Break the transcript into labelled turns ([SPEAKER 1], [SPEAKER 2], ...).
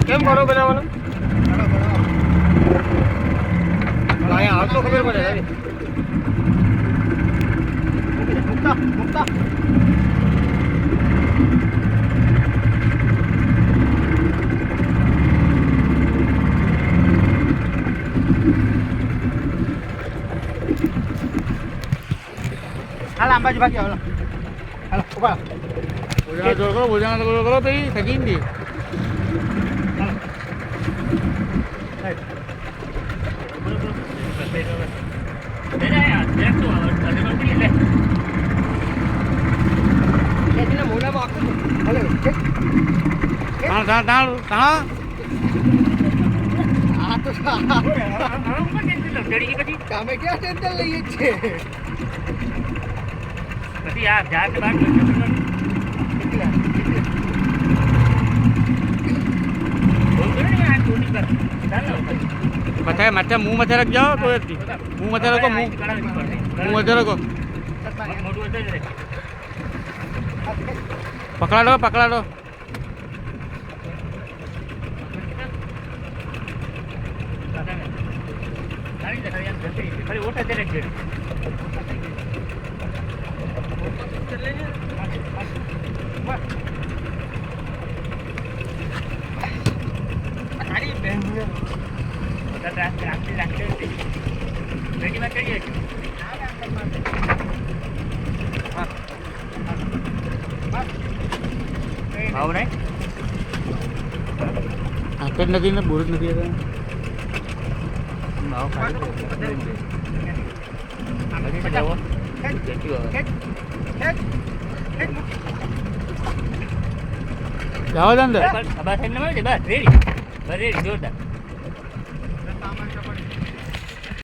[SPEAKER 1] કેમ ઘણો બનાવવાનો? અહીંયા આવતો ખબર પડે રવિ. મુક્તા હાલ અંબાજી ભાગ્યા હાલો હાલો ઉભા બોજા કરો તો થકી ને તમે ક્યાં ટેન્શન લઈએ છીએ પછી આ જાત બાદ માથે માથે મુંહ માથે રખ જાઓ તો મુંહ માથે રખો મુંહ માથે રખો પકડાડો ભાવ નહીં આકર નથી ને બોર નથી જાઓ અંદર બસ રેડી જોરદાર